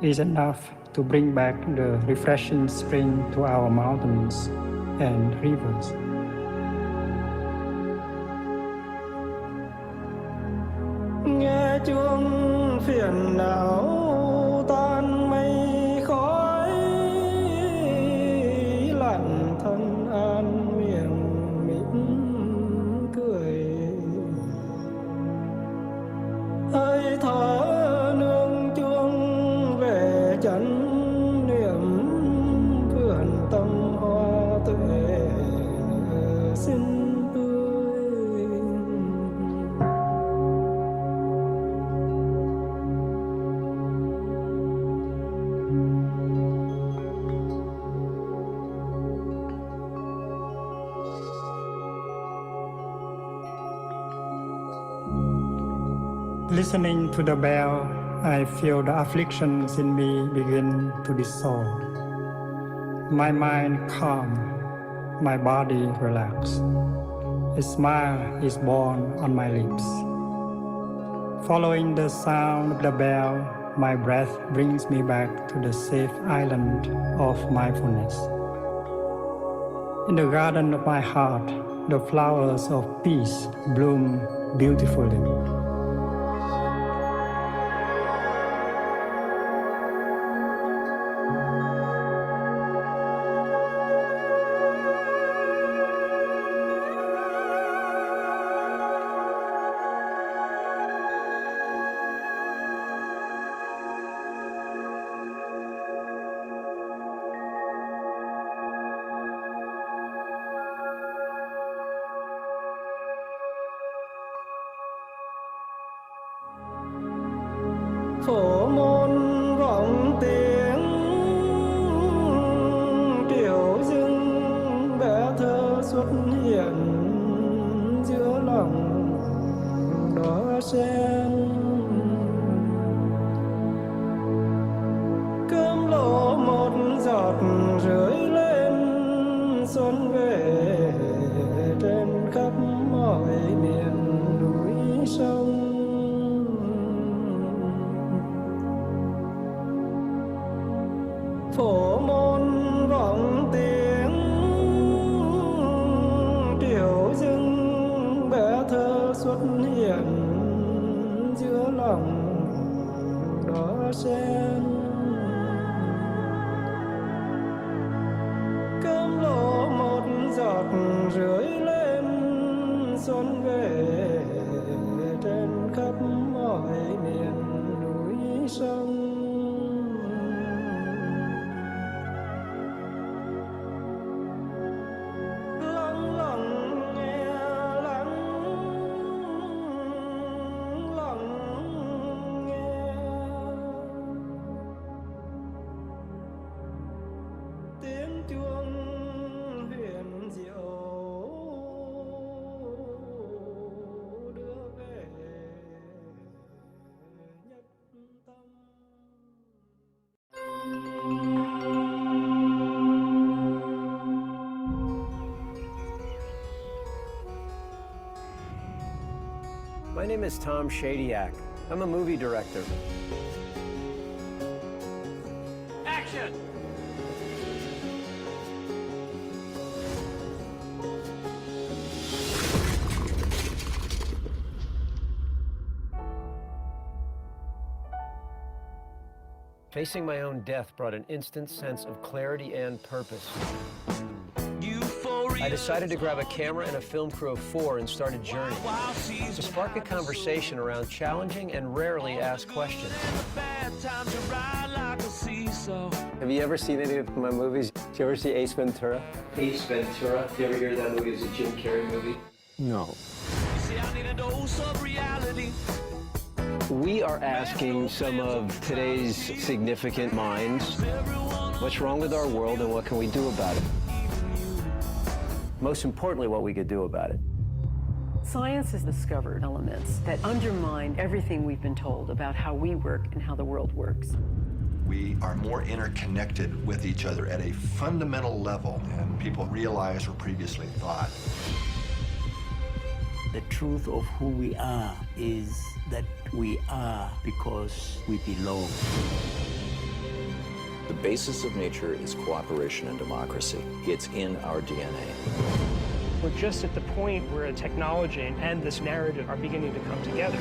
is enough to bring back the refreshing spring to our mountains and rivers. Nghe chuông phiền não tan mây khói, lặng thân an miệng mỉm cười. Hơi thở nương chuông về chánh niệm, vườn tâm hoa tuệ xinh tươi. Listening to the bell, I feel the afflictions in me begin to dissolve. My mind calm, my body relaxed. A smile is born on my lips. Following the sound of the bell, my breath brings me back to the safe island of mindfulness. In the garden of my heart, the flowers of peace bloom beautifully. Phổ môn vọng tiếng tiểu dưng bé thơ xuất hiện giữa lòng đóa sen, cơm lộ một giọt rưới lên xuân về trên khắp mọi miền núi sông. Phổ môn vọng tiếng tiểu dưng bé thơ xuất hiện giữa lòng đóa sen, cơm lộ một giọt rưới lên xuân về trên khắp mọi miền núi sông. My name is Tom Shadyac. I'm a movie director. Action! Facing my own death brought an instant sense of clarity and purpose. I decided to grab a camera and a film crew of 4 and start a journey to spark a conversation around challenging and rarely asked questions. Have you ever seen any of my movies? Did you ever see Ace Ventura? Ace Ventura? Did you ever hear that movie? It's a Jim Carrey movie. No. We are asking some of today's significant minds, what's wrong with our world and what can we do about it? Most importantly, what we could do about it. Science has discovered elements that undermine everything we've been told about how we work and how the world works. We are more interconnected with each other at a fundamental level than people realize or previously thought. The truth of who we are is that we are because we belong. The basis of nature is cooperation and democracy. It's in our DNA. We're just at the point where technology and this narrative are beginning to come together.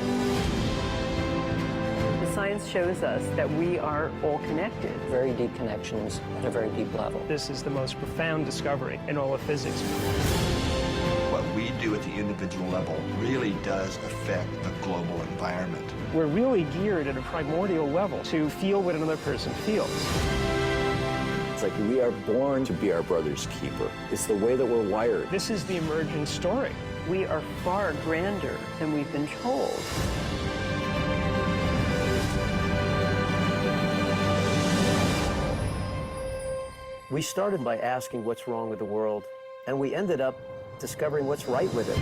The science shows us that we are all connected. Very deep connections at a very deep level. This is the most profound discovery in all of physics. What we do at the individual level really does affect the global environment. We're really geared at a primordial level to feel what another person feels. It's like we are born to be our brother's keeper. It's the way that we're wired. This is the emergent story. We are far grander than we've been told. We started by asking what's wrong with the world, and we ended up discovering what's right with it.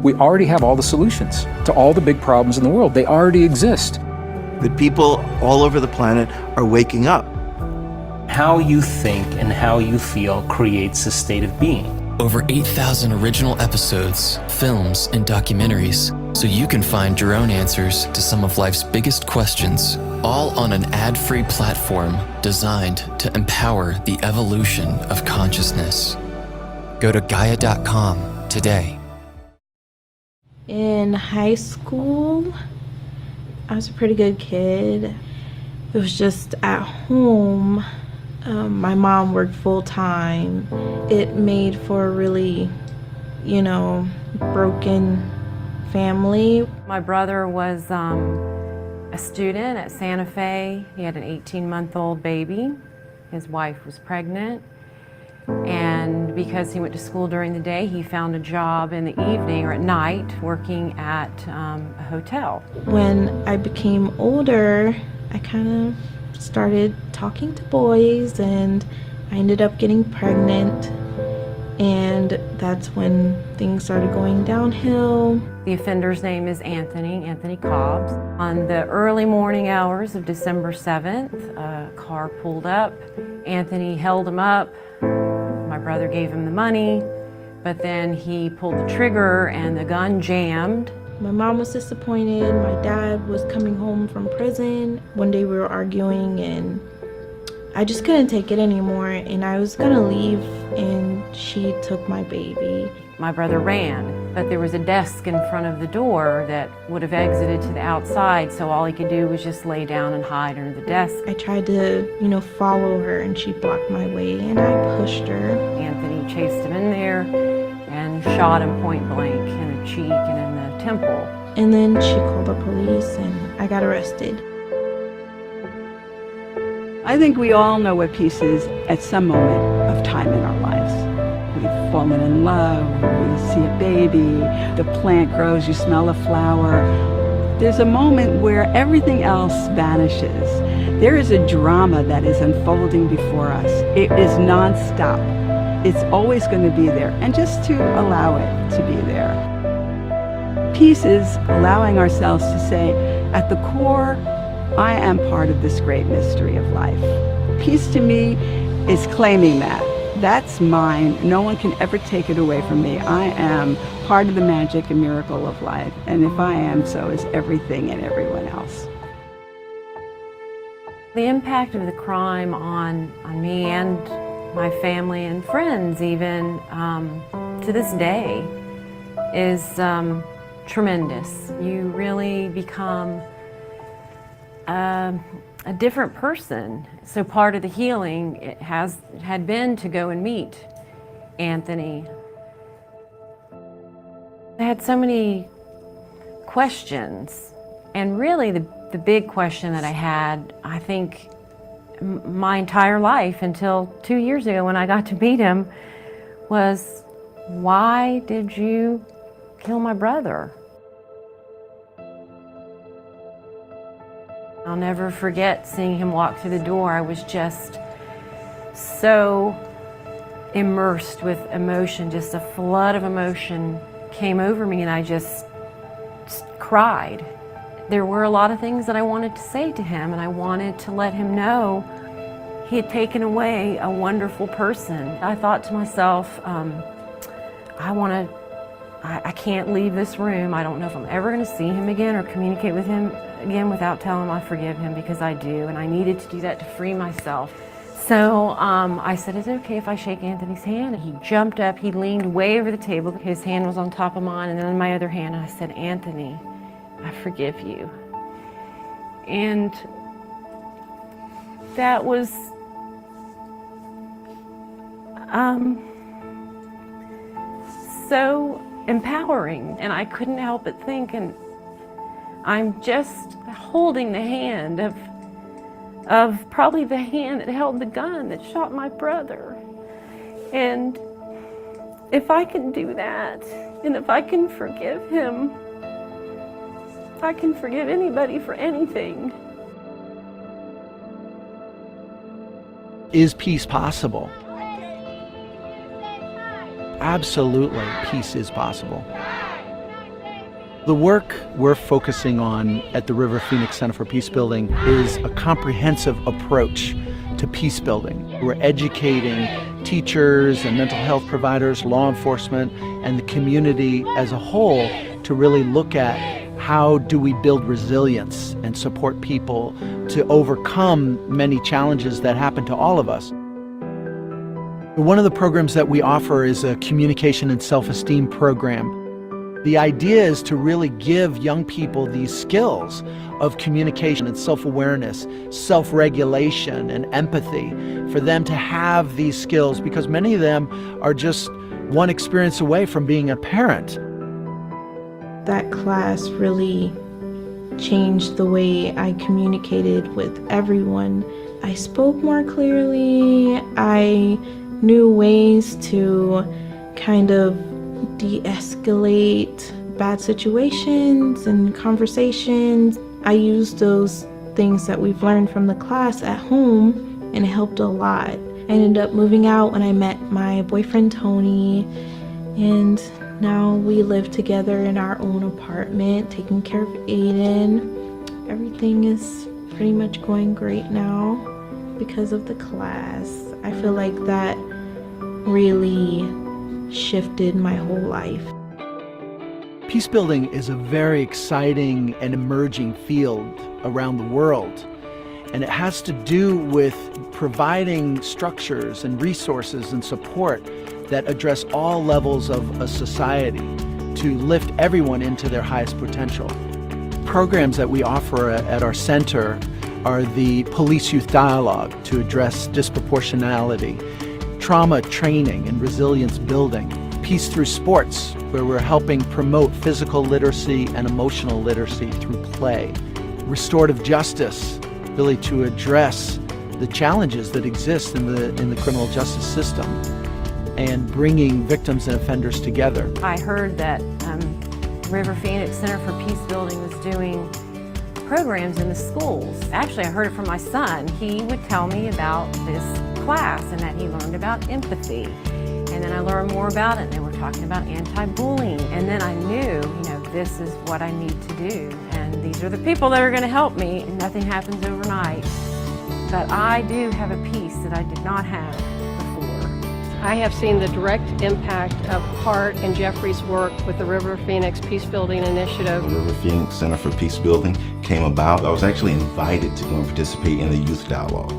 We already have all the solutions to all the big problems in the world. They already exist. That people all over the planet are waking up. How you think and how you feel creates a state of being. Over 8,000 original episodes, films, and documentaries, so you can find your own answers to some of life's biggest questions, all on an ad-free platform designed to empower the evolution of consciousness. Go to Gaia.com today. In high school, I was a pretty good kid. It was just at home. My mom worked full-time. It made for a really, broken family. My brother was a student at Santa Fe. He had an 18-month-old baby. His wife was pregnant. And because he went to school during the day, he found a job in the evening or at night working at a hotel. When I became older, I kind of started talking to boys, and I ended up getting pregnant, and that's when things started going downhill. The offender's name is Anthony Cobbs. On the early morning hours of December 7th, a car pulled up. Anthony held him up. My brother gave him the money, but then he pulled the trigger and the gun jammed. My mom was disappointed. My dad was coming home from prison. One day we were arguing and I just couldn't take it anymore, and I was gonna leave, and she took my baby. My brother ran, but there was a desk in front of the door that would have exited to the outside, so all he could do was just lay down and hide under the desk. I tried to, follow her, and she blocked my way, and I pushed her. Anthony chased him in there and shot him point blank in the cheek and in the temple. And then she called the police, and I got arrested. I think we all know what peace is at some moment of time in our lives. We've fallen in love, we see a baby, the plant grows, you smell a flower. There's a moment where everything else vanishes. There is a drama that is unfolding before us. It is nonstop. It's always going to be there, and just to allow it to be there. Peace is allowing ourselves to say, at the core, I am part of this great mystery of life. Peace to me is claiming that. That's mine. No one can ever take it away from me. I am part of the magic and miracle of life. And if I am, so is everything and everyone else. The impact of the crime on me and my family and friends even to this day is tremendous. You really become a different person. So part of the healing had been to go and meet Anthony. I had so many questions, and really the big question that I had, I think, my entire life until 2 years ago when I got to meet him was, why did you kill my brother? I'll never forget seeing him walk through the door. I was just so immersed with emotion, just a flood of emotion came over me, and I just cried. There were a lot of things that I wanted to say to him, and I wanted to let him know he had taken away a wonderful person. I thought to myself, I can't leave this room. I don't know if I'm ever going to see him again or communicate with him again without telling him I forgive him, because I do, and I needed to do that to free myself. So I said, is it okay if I shake Anthony's hand? And he jumped up, he leaned way over the table. His hand was on top of mine, and then in my other hand, I said, Anthony, I forgive you. And that was so empowering, and I couldn't help but think, and I'm just holding the hand of probably the hand that held the gun that shot my brother. And if I can do that, and if I can forgive him, I can forgive anybody for anything. Is peace possible? Absolutely, peace is possible. The work we're focusing on at the River Phoenix Center for Peace Building is a comprehensive approach to peace building. We're educating teachers and mental health providers, law enforcement, and the community as a whole to really look at how do we build resilience and support people to overcome many challenges that happen to all of us. One of the programs that we offer is a communication and self-esteem program. The idea is to really give young people these skills of communication and self-awareness, self-regulation and empathy, for them to have these skills, because many of them are just one experience away from being a parent. That class really changed the way I communicated with everyone. I spoke more clearly. I knew ways to kind of de-escalate bad situations and conversations. I used those things that we've learned from the class at home, and it helped a lot. I ended up moving out when I met my boyfriend Tony, and now we live together in our own apartment, taking care of Aiden. Everything is pretty much going great now because of the class. I feel like that really shifted my whole life. Peace building is a very exciting and emerging field around the world, and it has to do with providing structures and resources and support that address all levels of a society to lift everyone into their highest potential. Programs that we offer at our center are the Police Youth Dialogue to address disproportionality, trauma training and resilience building, Peace Through Sports, where we're helping promote physical literacy and emotional literacy through play, restorative justice, really to address the challenges that exist in the criminal justice system, and bringing victims and offenders together. I heard that River Phoenix Center for Peace Building was doing programs in the schools. Actually, I heard it from my son. He would tell me about this class and that he learned about empathy. And then I learned more about it, and they were talking about anti-bullying. And then I knew, this is what I need to do. And these are the people that are going to help me, and nothing happens overnight. But I do have a piece that I did not have before. I have seen the direct impact of Hart and Jeffrey's work with the River Phoenix Peace Building Initiative. The River Phoenix Center for Peace Building came about. I was actually invited to go and participate in the Youth Dialogue,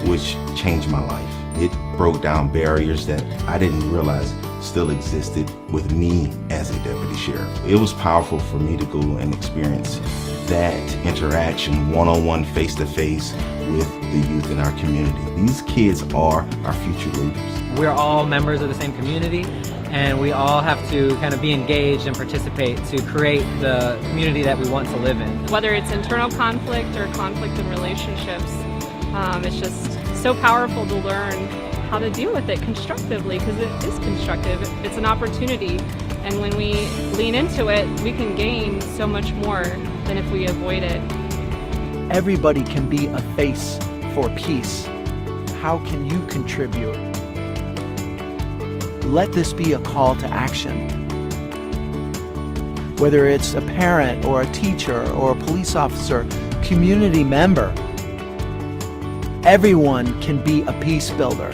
which changed my life. It broke down barriers that I didn't realize still existed with me as a deputy sheriff. It was powerful for me to go and experience that interaction one-on-one, face-to-face with the youth in our community. These kids are our future leaders. We're all members of the same community, and we all have to kind of be engaged and participate to create the community that we want to live in. Whether it's internal conflict or conflict in relationships, it's just so powerful to learn how to deal with it constructively, because it is constructive. It's an opportunity, and when we lean into it, we can gain so much more than if we avoid it. Everybody can be a face for peace. How can you contribute? Let this be a call to action. Whether it's a parent or a teacher or a police officer, community member, everyone can be a peace builder.